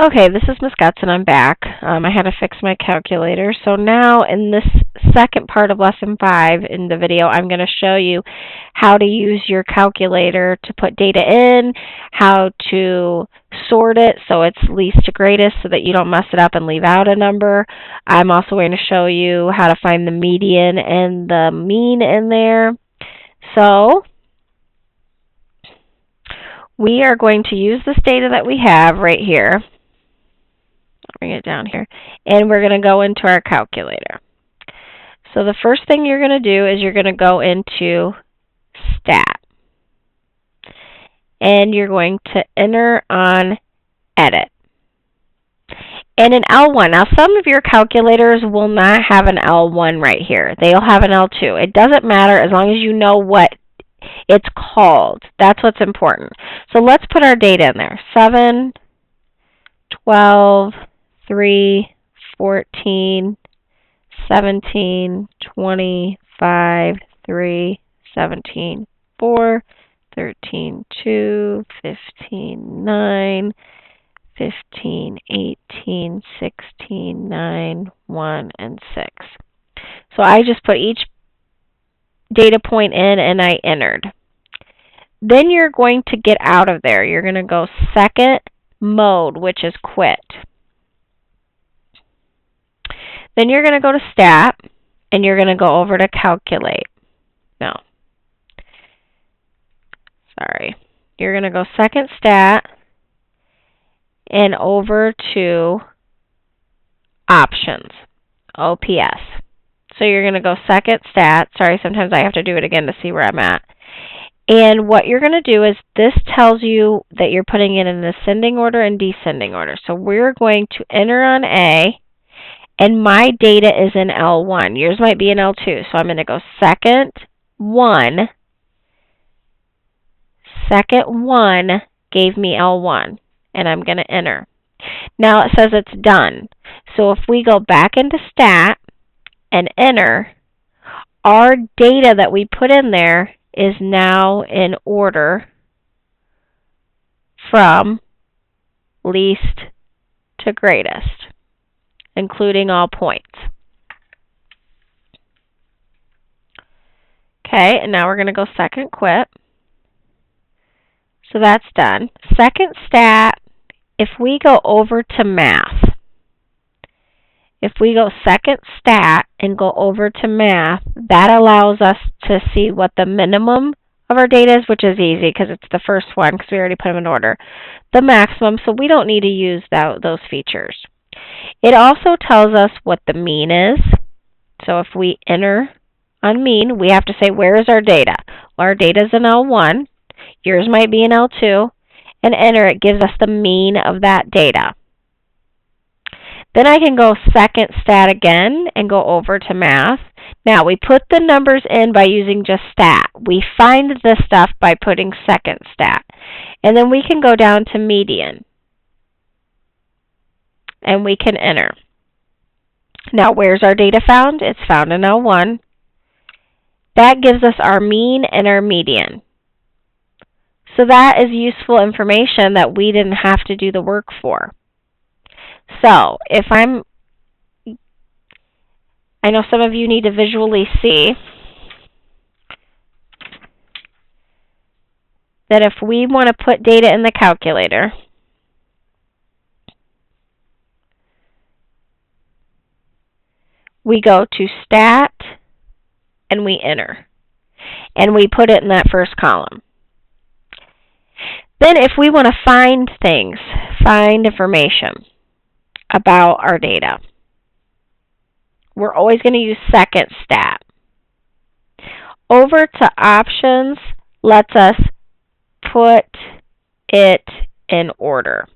Okay, this is Miss Guts, and I'm back. I had to fix my calculator. So now in this second part of Lesson 5 in the video, I'm going to show you how to use your calculator to put data in, how to sort it so it's least to greatest so that you don't mess it up and leave out a number. I'm also going to show you how to find the median and the mean in there. So we are going to use this data that we have right here. Bring it down here, and we're going to go into our calculator. So the first thing you're going to do is you're going to go into Stat, and you're going to enter on Edit. And an L1, now some of your calculators will not have an L1 right here. They'll have an L2. It doesn't matter as long as you know what it's called. That's what's important. So let's put our data in there. 7, 12, 3, 14, 17, 25, 3, 17, 4, 13, 2, 15, 9, 15, 18, 16, 9, 1, and 6. So I just put each data point in and I entered. Then you're going to get out of there. You're going to go second mode, which is quit. Then you're going to go to Stat, and you're going to go over to Calculate. No. Sorry. You're going to go second Stat and over to Options, OPS. So you're going to go second Stat. Sorry, sometimes I have to do it again to see where I'm at. And what you're going to do is this tells you that you're putting it in ascending order and descending order. So we're going to enter on A, and my data is in L1. Yours might be in L2. So I'm going to go second 1. Second 1 gave me L1, and I'm going to enter. Now it says it's done. So if we go back into Stat and enter, our data that we put in there is now in order from least to greatest, including all points. Okay, and now we're going to go second quit. So that's done. Second Stat, if we go over to Math, if we go second Stat and go over to Math, that allows us to see what the minimum of our data is, which is easy because it's the first one because we already put them in order. The maximum, so we don't need to use those features. It also tells us what the mean is. So if we enter on mean, we have to say, where is our data? Well, our data is in L1. Yours might be in L2. And enter, it gives us the mean of that data. Then I can go second Stat again and go over to Math. Now, we put the numbers in by using just Stat. We find this stuff by putting second Stat. And then we can go down to Median. And we can enter. Now, where's our data found? It's found in L1. That gives us our mean and our median. So that is useful information that we didn't have to do the work for. So if I know some of you need to visually see that if we want to put data in the calculator, we go to Stat and we enter. And we put it in that first column. Then if we want to find things, find information about our data, we're always going to use second Stat. Over to Options lets us put it in order.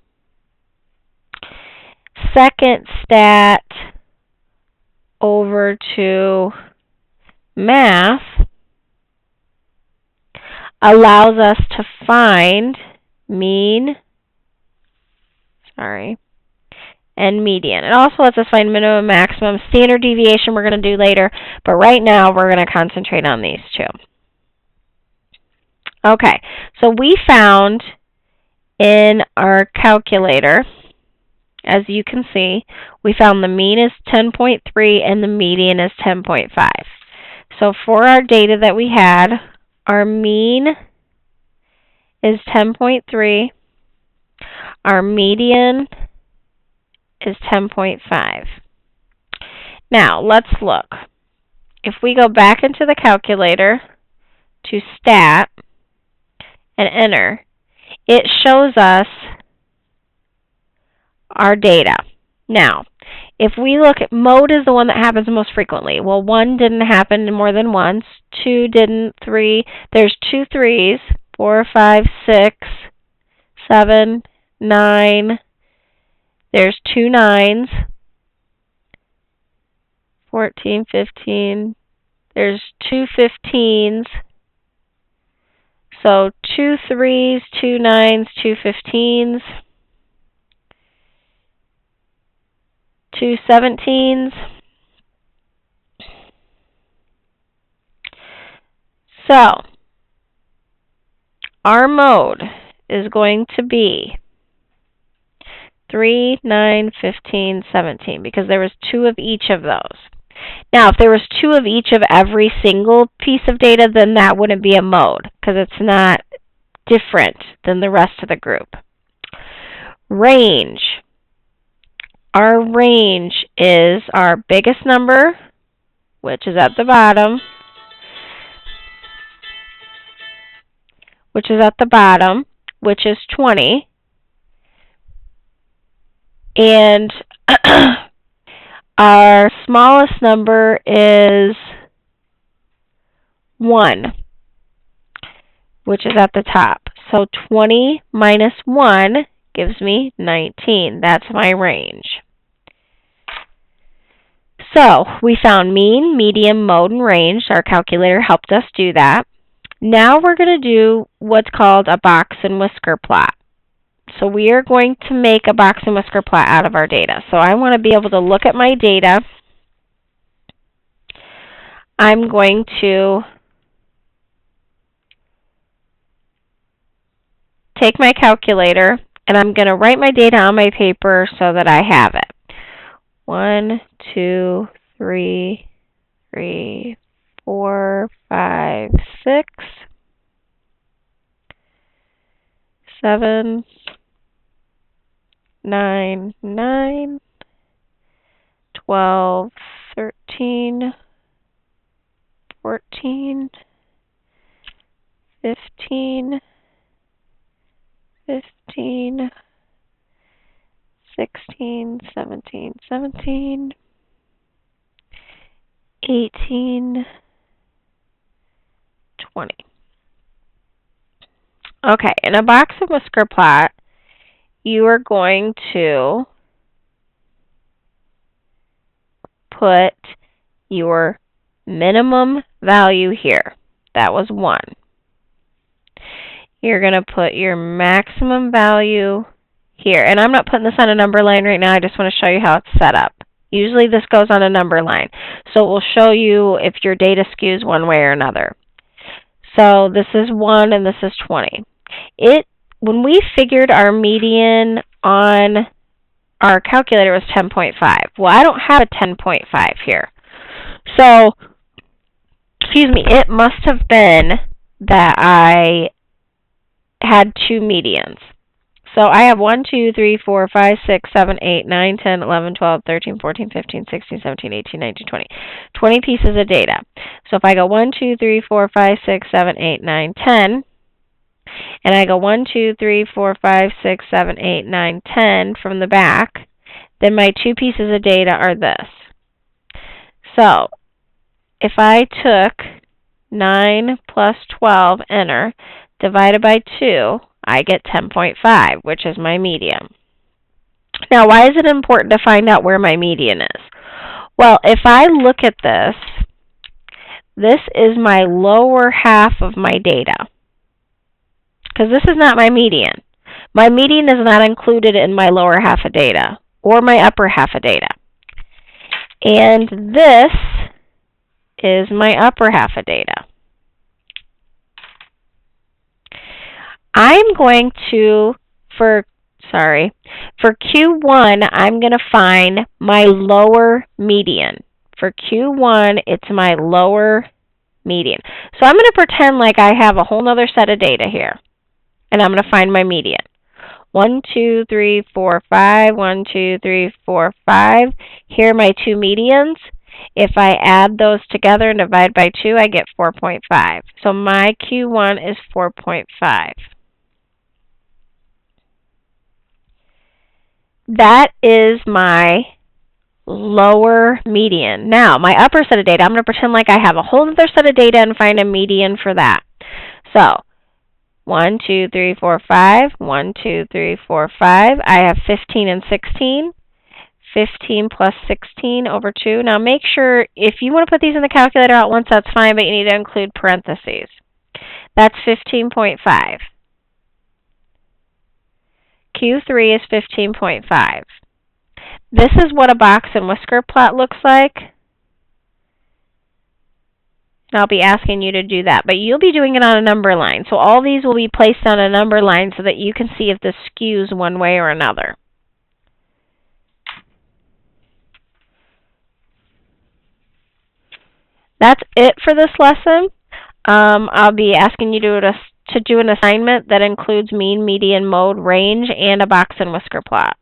Second Stat over to Math allows us to find mean, and median. It also lets us find minimum, maximum, standard deviation we're going to do later, but right now we're going to concentrate on these two. Okay, so we found in our calculator as you can see, we found the mean is 10.3 and the median is 10.5. So for our data that we had, our mean is 10.3, our median is 10.5. Now, let's look. If we go back into the calculator to stat and enter, it shows us our data. Now, if we look at mode is the one that happens most frequently. Well, 1 didn't happen more than once, 2 didn't, 3. There's 2 3s, 4, 5, 6, 7, 9. There's 2 9s, 14, 15. There's 2 15s. So 2 3s, 2 9s, 2 15s. 2 17s. So, our mode is going to be 3, 9, 15, 17, because there was 2 of each of those. Now, if there was 2 of each of every single piece of data, then that wouldn't be a mode, because it's not different than the rest of the group. Range. Our range is our biggest number, which is at the bottom, which is 20. And our smallest number is 1, which is at the top. So 20 minus 1 gives me 19. That's my range. So we found mean, median, mode, and range. Our calculator helped us do that. Now we're going to do what's called a box and whisker plot. So we are going to make a box and whisker plot out of our data. So I want to be able to look at my data. I'm going to take my calculator, and I'm going to write my data on my paper so that I have it. 1, 2, 3, 4, 5, 6, 7, 9, 12, 13, 14, 15, 16, 17, 18, 20. Okay, in a box and whisker plot, you are going to put your minimum value here. That was 1. You're going to put your maximum value here. And I'm not putting this on a number line right now. I just want to show you how it's set up. Usually this goes on a number line. So it will show you if your data skews one way or another. So this is 1 and this is 20. When we figured our median on our calculator was 10.5. Well, I don't have a 10.5 here. So, it must have been that I had 2 medians. So I have 1, 2, 3, 4, 5, 6, 7, 8, 9, 10, 11, 12, 13, 14, 15, 16, 17, 18, 19, 20. 20 pieces of data. So if I go 1, 2, 3, 4, 5, 6, 7, 8, 9, 10, and I go 1, 2, 3, 4, 5, 6, 7, 8, 9, 10 from the back, then my 2 pieces of data are this. So if I took 9 plus 12, enter, divided by 2, I get 10.5, which is my median. Now, why is it important to find out where my median is? Well, if I look at this, this is my lower half of my data, because this is not my median. My median is not included in my lower half of data or my upper half of data. And this is my upper half of data. I'm going to, for sorry. For Q1, I'm going to find my lower median. For Q1, it's my lower median. So I'm going to pretend like I have a whole other set of data here, and I'm going to find my median. 1, 2, 3, 4, 5. 1, 2, 3, 4, 5. Here are my two medians. If I add those together and divide by 2, I get 4.5. So my Q1 is 4.5. That is my lower median. Now, my upper set of data, I'm going to pretend like I have a whole other set of data and find a median for that. So, 1, 2, 3, 4, 5. 1, 2, 3, 4, 5. I have 15 and 16. 15 plus 16 over 2. Now, make sure, if you want to put these in the calculator at once, that's fine, but you need to include parentheses. That's 15.5. Q3 is 15.5. This is what a box and whisker plot looks like. And I'll be asking you to do that, but you'll be doing it on a number line. So all these will be placed on a number line so that you can see if this skews one way or another. That's it for this lesson. I'll be asking you to do an assignment that includes mean, median, mode, range, and a box and whisker plot.